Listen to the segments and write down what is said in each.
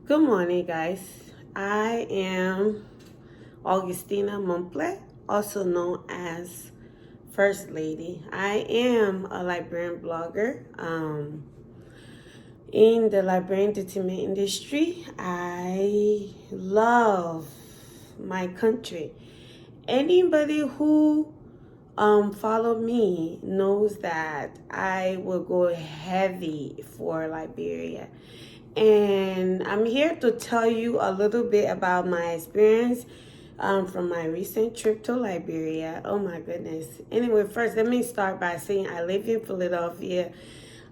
Good morning, guys. I am Augustina Mumple, also known as First Lady. I am a Liberian blogger. In the Liberian entertainment industry, I love my country. Anybody who follow me knows that I will go heavy for Liberia. And I'm here to tell you a little bit about my experience from my recent trip to Liberia. Oh my goodness. Anyway, first let me start by saying I live in Philadelphia.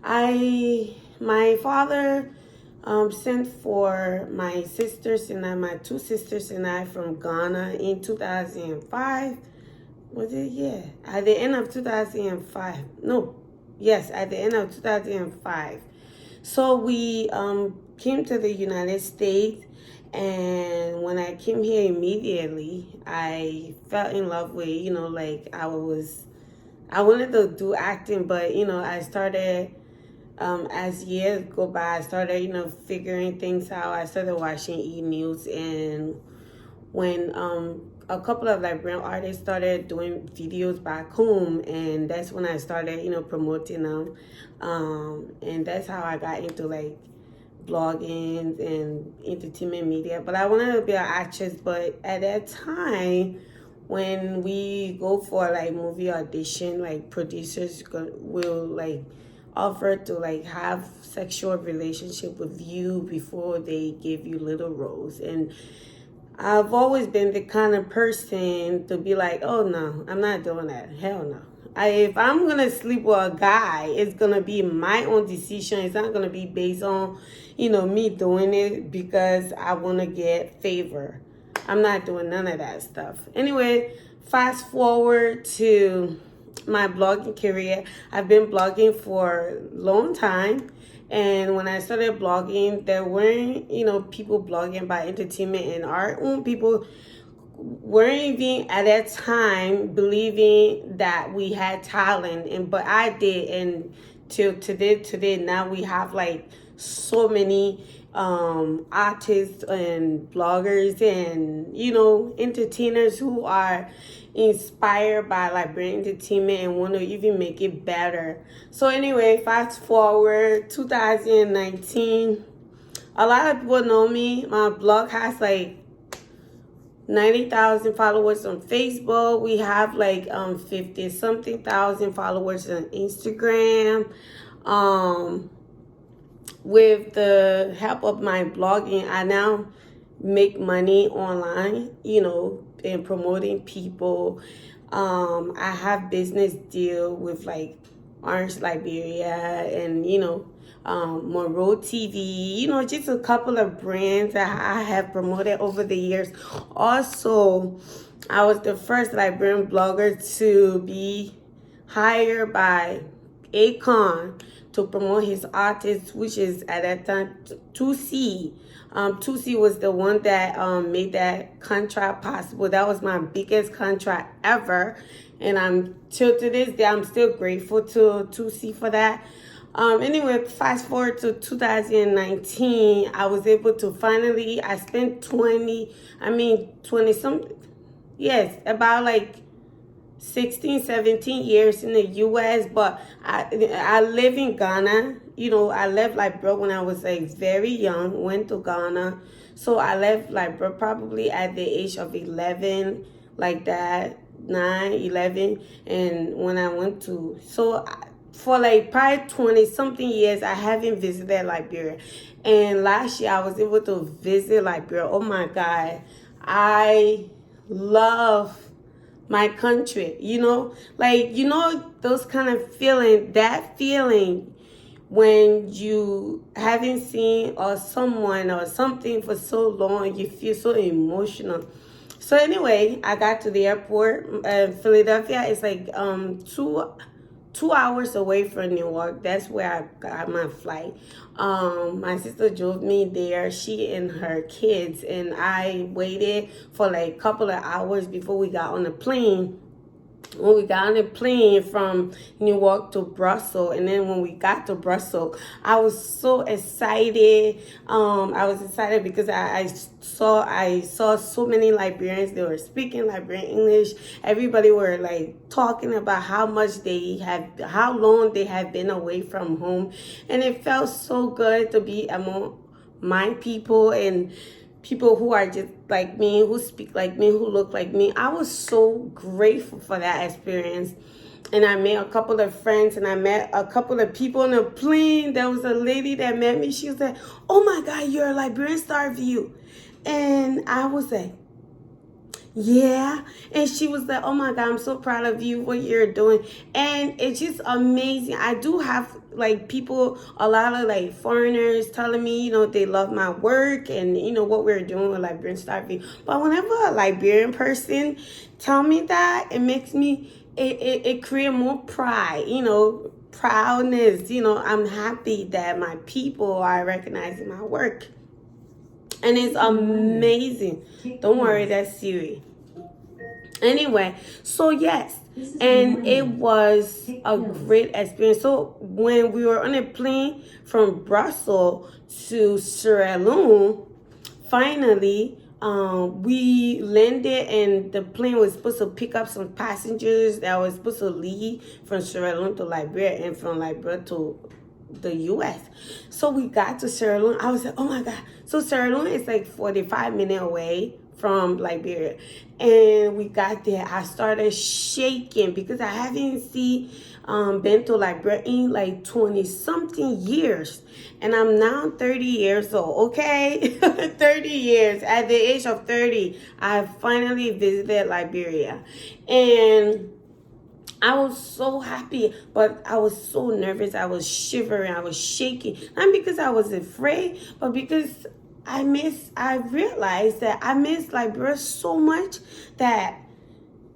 My father sent for my sisters and I, my two sisters and I from Ghana in 2005. Was it? Yeah. At the end of 2005. No. Yes, at the end of 2005. So we came to the United States, and when I came here immediately, I fell in love with, like I wanted to do acting, but, I started, as years go by, I started, figuring things out. I started watching E! News, and when a couple of Liberian artists started doing videos back home, and that's when I started, promoting them. And that's how I got into like blogging and entertainment media. But I wanted to be an actress, but at that time, when we go for like movie audition, like producers will like offer to like have sexual relationship with you before they give you little roles. And I've always been the kind of person to be like, oh no, I'm not doing that. Hell no. If I'm going to sleep with a guy, it's going to be my own decision. It's not going to be based on, me doing it because I want to get favor. I'm not doing none of that stuff. Anyway, fast forward to my blogging career. I've been blogging for a long time. And when I started blogging, there weren't, people blogging about entertainment and art. People weren't even at that time believing that we had talent. But I did. And till today, now we have like so many artists and bloggers and, entertainers who are inspired by Liberian entertainment and want to even make it better. So anyway, fast forward 2019. A lot of people know me. My blog has like 90,000 followers on Facebook. We have like 50 something thousand followers on Instagram. With the help of my blogging, I now make money online, and promoting people. I have business deal with like Orange Liberia and, Monrovia TV, just a couple of brands that I have promoted over the years. Also, I was the first Liberian blogger to be hired by Akon to promote his artist, which is at that time 2C. 2C was the one that made that contract possible. That was my biggest contract ever. And I'm till to this day, I'm still grateful to 2C for that. Anyway, fast forward to 2019, I was able to finally, I spent 20 something, yes, about like 16, 17 years in the U.S., but I live in Ghana. I left Liberia when I was like very young, went to Ghana. So I left Liberia probably at the age of 11, like that, 9, 11. And when I went to, for like probably 20 something years, I haven't visited Liberia. And last year I was able to visit Liberia. Oh my God. I love my country, those kind of feeling, that feeling when you haven't seen or someone or something for so long, you feel so emotional. So anyway, I got to the airport. Philadelphia is like 2 hours away from New York. That's where I got my flight. My sister drove me there, she and her kids, and I waited for like a couple of hours before we got on the plane. when we got on the plane from New York to Brussels, and then when we got to Brussels, I was so excited. I was excited because I saw so many Liberians. They were speaking Liberian English. Everybody were like talking about how long they had been away from home, and it felt so good to be among my people and people who are just like me, who speak like me, who look like me. I was so grateful for that experience. And I made a couple of friends, and I met a couple of people on a plane. There was a lady that met me. She was like, "Oh my God, you're a Liberian Star View." And I was like, yeah. And she was like, "Oh my God, I'm so proud of you, what you're doing." And it's just amazing. I do have like people, a lot of like foreigners telling me, they love my work and what we're doing with Liberian Star View. But whenever a Liberian person tell me that, it makes me, it create more pride, proudness. I'm happy that my people are recognizing my work. And it's amazing. Don't worry, that's Siri. Anyway, so yes, and it was a great experience. So when we were on a plane from Brussels to Sierra Leone, finally, we landed, and the plane was supposed to pick up some passengers that was supposed to leave from Sierra Leone to Liberia, and from Liberia to the U.S. So we got to Sierra Leone. I was like, oh my God. So Sierra Leone is like 45 minutes away from Liberia. And we got there. I started shaking because I haven't been to Liberia in like 20 something years. And I'm now 30 years old, okay? 30 years. At the age of 30, I finally visited Liberia. And I was so happy, but I was so nervous. I was shivering. I was shaking. Not because I was afraid, but because I realized that I miss Liberia so much, that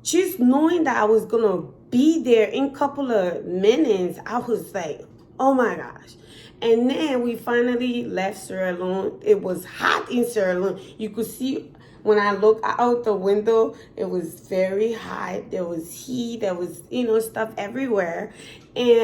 just knowing that I was going to be there in a couple of minutes, I was like, oh my gosh. And then we finally left Sierra Leone. It was hot in Sierra Leone. You could see, when I looked out the window, it was very hot. There was heat. There was, stuff everywhere. And